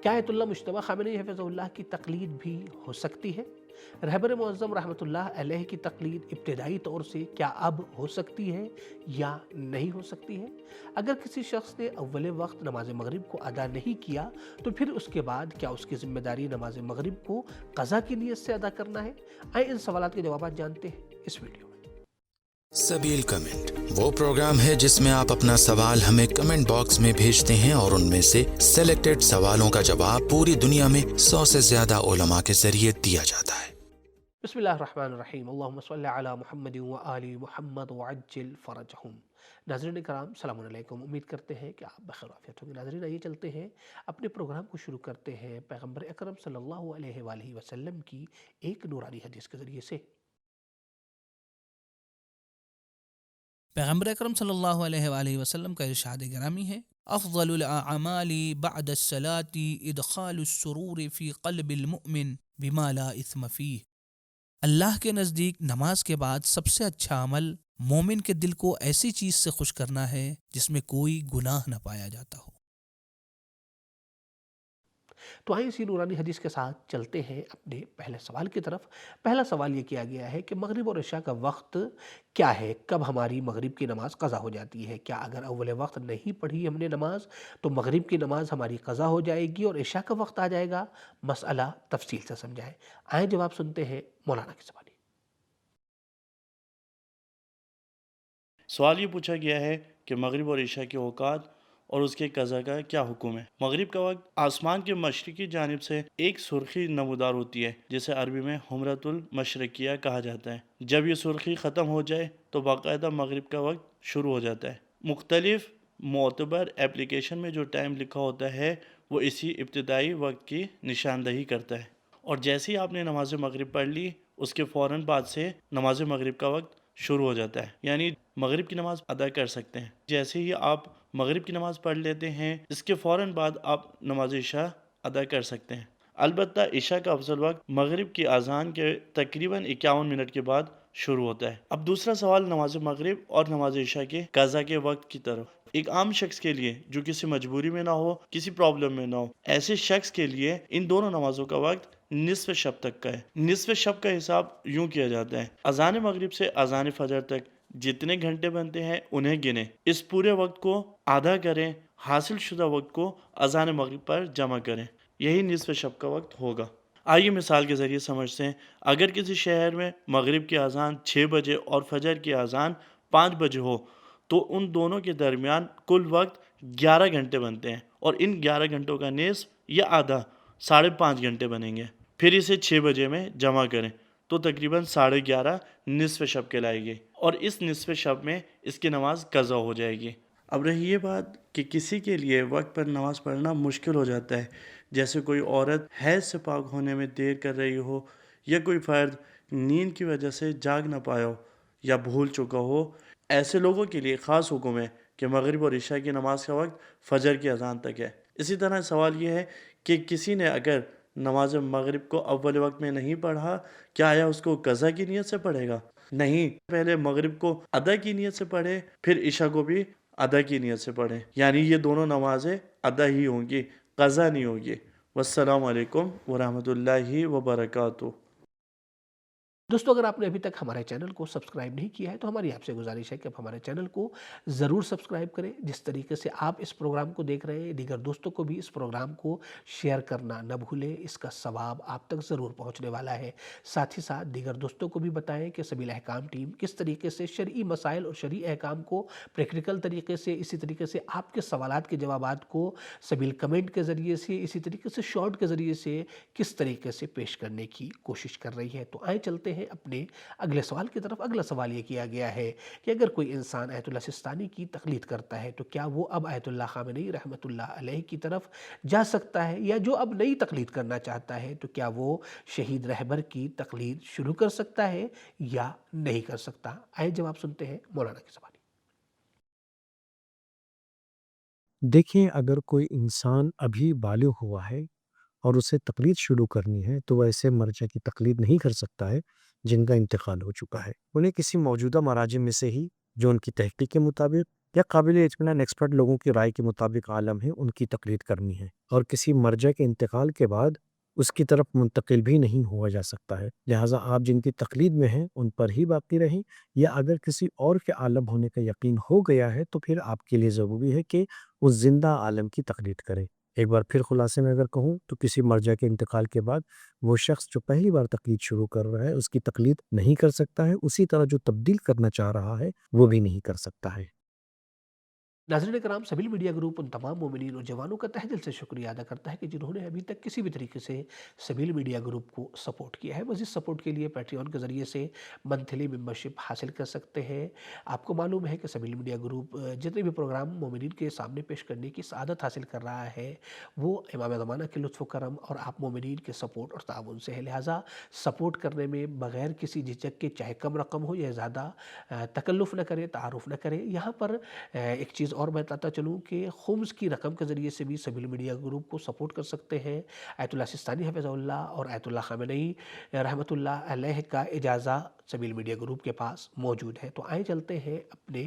کیا آیت اللہ مجتبیٰ خامنئی حفظہ اللہ کی تقلید بھی ہو سکتی ہے؟ رہبر معظم رحمۃ اللہ علیہ کی تقلید ابتدائی طور سے کیا اب ہو سکتی ہے یا نہیں ہو سکتی ہے؟ اگر کسی شخص نے اول وقت نماز مغرب کو ادا نہیں کیا تو پھر اس کے بعد کیا اس کی ذمہ داری نماز مغرب کو قضا کی نیت سے ادا کرنا ہے؟ آئیں ان سوالات کے جوابات جانتے ہیں اس ویڈیو میں۔ سبیل کمنٹ وہ پروگرام ہے جس میں آپ اپنا سوال ہمیں کمنٹ باکس میں بھیجتے ہیں اور ان میں سے سلیکٹڈ سوالوں کا جواب پوری دنیا میں 100 سے زیادہ علماء کے ذریعے دیا جاتا ہے۔ بسم اللہ الرحمن الرحیم، اللہم صلی علی محمد وآل محمد وعجل فرجہم۔ ناظرین کرام السلام علیکم، امید کرتے ہیں کہ آپ بخیر عافیت ہوں گے۔ ناظرین آئیے چلتے ہیں اپنے پروگرام کو شروع کرتے ہیں پیغمبر اکرم صلی اللہ علیہ وآلہ وسلم کی ایک نورانی حدیث کے ذریعے سے۔ پیغمبر اکرم صلی اللہ علیہ وآلہ وسلم کا ارشاد گرامی ہے، افضل الاعمال بعد الصلاة ادخال السرور فی قلب المؤمن بما لا اثم فیہ۔ اللہ کے نزدیک نماز کے بعد سب سے اچھا عمل مومن کے دل کو ایسی چیز سے خوش کرنا ہے جس میں کوئی گناہ نہ پایا جاتا ہو۔ تو آئیں اسی نورانی حدیث کے ساتھ چلتے ہیں اپنے پہلے سوال کی طرف۔ پہلا سوال یہ کیا گیا ہے کہ مغرب اور عشاء کا وقت کیا ہے؟ کب ہماری مغرب کی نماز قضا ہو جاتی ہے؟ کیا اگر اول وقت نہیں پڑھی ہم نے نماز تو مغرب کی نماز ہماری قضا ہو جائے گی اور عشاء کا وقت آ جائے گا؟ مسئلہ تفصیل سے سمجھائیں۔ آئیں جواب سنتے ہیں مولانا کے سوالی۔ سوال یہ پوچھا گیا ہے کہ مغرب اور عشاء کے اوقات اور اس کے قضا کا کیا حکم ہے۔ مغرب کا وقت آسمان کے مشرقی جانب سے ایک سرخی نمودار ہوتی ہے جسے عربی میں حمرۃ المشرقیہ کہا جاتا ہے۔ جب یہ سرخی ختم ہو جائے تو باقاعدہ مغرب کا وقت شروع ہو جاتا ہے۔ مختلف معتبر اپلیکیشن میں جو ٹائم لکھا ہوتا ہے وہ اسی ابتدائی وقت کی نشاندہی کرتا ہے، اور جیسے ہی آپ نے نماز مغرب پڑھ لی اس کے فوراً بعد سے نماز مغرب کا وقت شروع ہو جاتا ہے، یعنی مغرب کی نماز ادا کر سکتے ہیں۔ جیسے ہی آپ مغرب کی نماز پڑھ لیتے ہیں اس کے فوراً بعد آپ نماز عشاء ادا کر سکتے ہیں۔ البتہ عشاء کا افضل وقت مغرب کی اذان کے تقریباً 51 منٹ کے بعد شروع ہوتا ہے۔ اب دوسرا سوال نماز مغرب اور نماز عشاء کے قضا کے وقت کی طرف۔ ایک عام شخص کے لیے جو کسی مجبوری میں نہ ہو، کسی پرابلم میں نہ ہو، ایسے شخص کے لیے ان دونوں نمازوں کا وقت نصف شب تک کا ہے۔ نصف شب کا حساب یوں کیا جاتا ہے، اذان مغرب سے اذان فجر تک جتنے گھنٹے بنتے ہیں انہیں گنیں، اس پورے وقت کو آدھا کریں، حاصل شدہ وقت کو اذان مغرب پر جمع کریں، یہی نصف شب کا وقت ہوگا۔ آئیے مثال کے ذریعے سمجھتے ہیں۔ اگر کسی شہر میں مغرب کی اذان 6 بجے اور فجر کی اذان 5 بجے ہو تو ان دونوں کے درمیان کل وقت 11 گھنٹے بنتے ہیں، اور ان 11 گھنٹوں کا نصف یا آدھا 5.5 گھنٹے بنیں گے۔ پھر اسے 6 بجے میں جمع کریں تو تقریباً 11:30 نصف شب کہلائے گی، اور اس نصف شب میں اس کی نماز قضا ہو جائے گی۔ اب رہی یہ بات کہ کسی کے لیے وقت پر نماز پڑھنا مشکل ہو جاتا ہے، جیسے کوئی عورت حیض سے پاک ہونے میں دیر کر رہی ہو، یا کوئی فرد نیند کی وجہ سے جاگ نہ پایا ہو یا بھول چکا ہو۔ ایسے لوگوں کے لیے خاص حکم ہے کہ مغرب اور عشاء کی نماز کا وقت فجر کی اذان تک ہے۔ اسی طرح سوال یہ ہے کہ کسی نے اگر نماز مغرب کو اول وقت میں نہیں پڑھا، کیا آیا اس کو قضا کی نیت سے پڑھے گا؟ نہیں، پہلے مغرب کو ادا کی نیت سے پڑھے، پھر عشاء کو بھی ادا کی نیت سے پڑھے، یعنی یہ دونوں نمازیں ادا ہی ہوں گی، قضا نہیں ہوگی۔ والسلام علیکم ورحمۃ اللہ وبرکاتہ۔ دوستو اگر آپ نے ابھی تک ہمارے چینل کو سبسکرائب نہیں کیا ہے تو ہماری آپ سے گزارش ہے کہ آپ ہمارے چینل کو ضرور سبسکرائب کریں۔ جس طریقے سے آپ اس پروگرام کو دیکھ رہے ہیں دیگر دوستوں کو بھی اس پروگرام کو شیئر کرنا نہ بھولیں، اس کا ثواب آپ تک ضرور پہنچنے والا ہے۔ ساتھ ہی ساتھ دیگر دوستوں کو بھی بتائیں کہ سبیل احکام ٹیم کس طریقے سے شرعی مسائل اور شرعی احکام کو پریکٹیکل طریقے سے، اسی طریقے سے آپ کے سوالات کے جوابات کو سبیل کمنٹ کے ذریعے سے، اسی طریقے سے شارٹ کے ذریعے سے کس طریقے سے پیش کرنے کی کوشش کر رہی ہے۔ تو آئیں چلتے ہیں اپنے اگلے سوال کی طرف۔ اگلا سوال یہ کیا گیا ہے کہ اگر کوئی انسان آیت اللہ سستانی کی تقلید کرتا ہے تو کیا وہ اب آیت اللہ خامنئی رحمۃ اللہ علیہ کی طرف جا سکتا ہے، یا جو اب نئی تقلید کرنا چاہتا ہے تو کیا وہ شہید رہبر کی تقلید شروع کر سکتا ہے یا نہیں کر سکتا؟ آئے جواب سنتے ہیں مولانا کے سوال۔ دیکھیں، اگر کوئی انسان ابھی بالغ ہوا ہے اور اسے تقلید شروع کرنی ہے تو وہ ایسے مرجع کی تقلید نہیں کر سکتا ہے جن کا انتقال ہو چکا ہے۔ انہیں کسی موجودہ مراجع میں سے ہی جو ان کی تحقیق کے مطابق یا قابل اطمینان ایکسپرٹ لوگوں کی رائے کے مطابق عالم ہے ان کی تقلید کرنی ہے، اور کسی مرجع کے انتقال کے بعد اس کی طرف منتقل بھی نہیں ہوا جا سکتا ہے۔ لہٰذا آپ جن کی تقلید میں ہیں ان پر ہی باقی رہیں، یا اگر کسی اور کے عالم ہونے کا یقین ہو گیا ہے تو پھر آپ کے لیے ضروری ہے کہ اس زندہ عالم کی تقلید کریں۔ ایک بار پھر خلاصے میں اگر کہوں تو کسی مرجع کے انتقال کے بعد وہ شخص جو پہلی بار تقلید شروع کر رہا ہے اس کی تقلید نہیں کر سکتا ہے، اسی طرح جو تبدیل کرنا چاہ رہا ہے وہ بھی نہیں کر سکتا ہے۔ ناظرین کرام، سبیل میڈیا گروپ ان تمام مومنین اور جوانوں کا تہ دل سے شکریہ ادا کرتا ہے کہ جنہوں نے ابھی تک کسی بھی طریقے سے سبیل میڈیا گروپ کو سپورٹ کیا ہے۔ مزید سپورٹ کے لیے پیٹریون کے ذریعے سے منتھلی ممبرشپ حاصل کر سکتے ہیں۔ آپ کو معلوم ہے کہ سبیل میڈیا گروپ جتنے بھی پروگرام مومنین کے سامنے پیش کرنے کی سعادت حاصل کر رہا ہے وہ امام زمانہ کے لطف و کرم اور آپ مومنین کے سپورٹ اور تعاون سے ہے۔ لہٰذا سپورٹ کرنے میں بغیر کسی جھجک کے، چاہے کم رقم ہو یا زیادہ، تکلف نہ کریں، تعارف نہ کریں۔ یہاں پر ایک چیز اور بتاتا چلوں کہ خمس کی رقم کے ذریعے سے بھی سبیل میڈیا گروپ کو سپورٹ کر سکتے ہیں۔ آیت اللہ سستانی حفظہ اللہ اور آیت اللہ خامنئی رحمۃ اللہ علیہ کا اجازہ سبیل میڈیا گروپ کے پاس موجود ہے۔ تو آئیں چلتے ہیں اپنے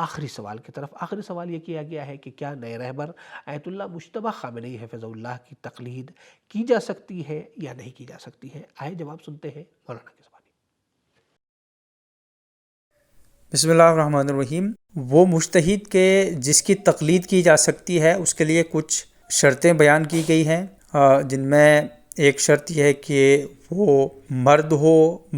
آخری سوال کی طرف۔ آخری سوال یہ کیا گیا ہے کہ کیا نئے رہبر آیت اللہ مجتبیٰ خامنئی حفظہ اللہ کی تقلید کی جا سکتی ہے یا نہیں کی جا سکتی ہے؟ آئیں جواب سنتے ہیں مولانا کی زبانی۔ بسم اللہ الرحمن الرحیم۔ وہ مجتہد کے جس کی تقلید کی جا سکتی ہے اس کے لیے کچھ شرطیں بیان کی گئی ہیں، جن میں ایک شرط یہ ہے کہ وہ مرد ہو،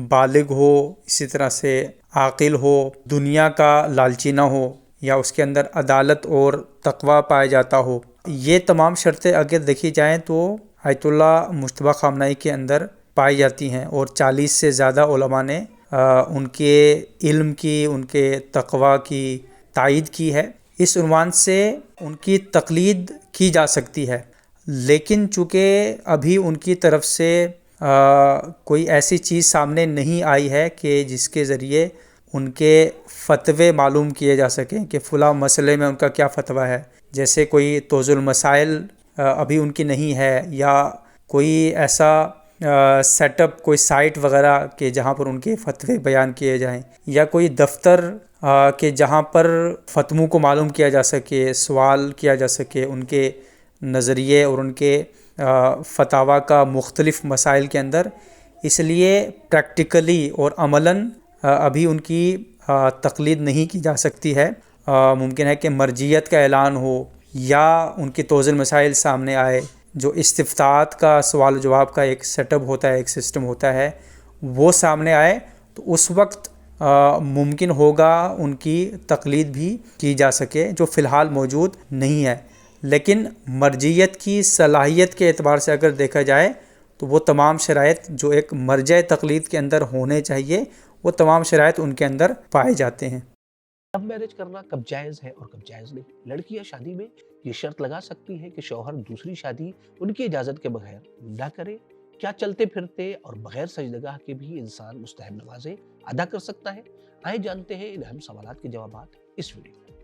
بالغ ہو، اسی طرح سے عاقل ہو، دنیا کا لالچی نہ ہو، یا اس کے اندر عدالت اور تقوی پایا جاتا ہو۔ یہ تمام شرطیں اگر دیکھی جائیں تو آیت اللہ مجتبیٰ خامنئی کے اندر پائی جاتی ہیں، اور 40 سے زیادہ علماء نے ان کے علم کی، ان کے تقوی کی تائید کی ہے۔ اس عنوان سے ان کی تقلید کی جا سکتی ہے، لیکن چونکہ ابھی ان کی طرف سے کوئی ایسی چیز سامنے نہیں آئی ہے کہ جس کے ذریعے ان کے فتوے معلوم کیے جا سکیں کہ فلاں مسئلے میں ان کا کیا فتویٰ ہے، جیسے کوئی توضیح المسائل ابھی ان کی نہیں ہے، یا کوئی ایسا سیٹ اپ، کوئی سائٹ وغیرہ کہ جہاں پر ان کے فتوے بیان کیے جائیں، یا کوئی دفتر کہ جہاں پر فتووں کو معلوم کیا جا سکے، سوال کیا جا سکے ان کے نظریے اور ان کے فتاویٰ کا مختلف مسائل کے اندر۔ اس لیے پریکٹیکلی اور عملاً ابھی ان کی تقلید نہیں کی جا سکتی ہے۔ ممکن ہے کہ مرجعیت کا اعلان ہو، یا ان کی توضیح المسائل سامنے آئے، جو استفتاءات کا سوال و جواب کا ایک سیٹ اپ ہوتا ہے، ایک سسٹم ہوتا ہے، وہ سامنے آئے تو اس وقت ممکن ہوگا ان کی تقلید بھی کی جا سکے، جو فی الحال موجود نہیں ہے۔ لیکن مرجعیت کی صلاحیت کے اعتبار سے اگر دیکھا جائے تو وہ تمام شرائط جو ایک مرجع تقلید کے اندر ہونے چاہیے، وہ تمام شرائط ان کے اندر پائے جاتے ہیں۔ اب میرج کرنا کب جائز ہے اور کب جائز نہیں؟ لڑکیاں شادی میں یہ شرط لگا سکتی ہے کہ شوہر دوسری شادی ان کی اجازت کے بغیر نہ کرے؟ کیا چلتے پھرتے اور بغیر سجدگاہ کے بھی انسان مستحب نمازیں ادا کر سکتا ہے؟ آئے جانتے ہیں ان اہم سوالات کے جوابات اس ویڈیو میں۔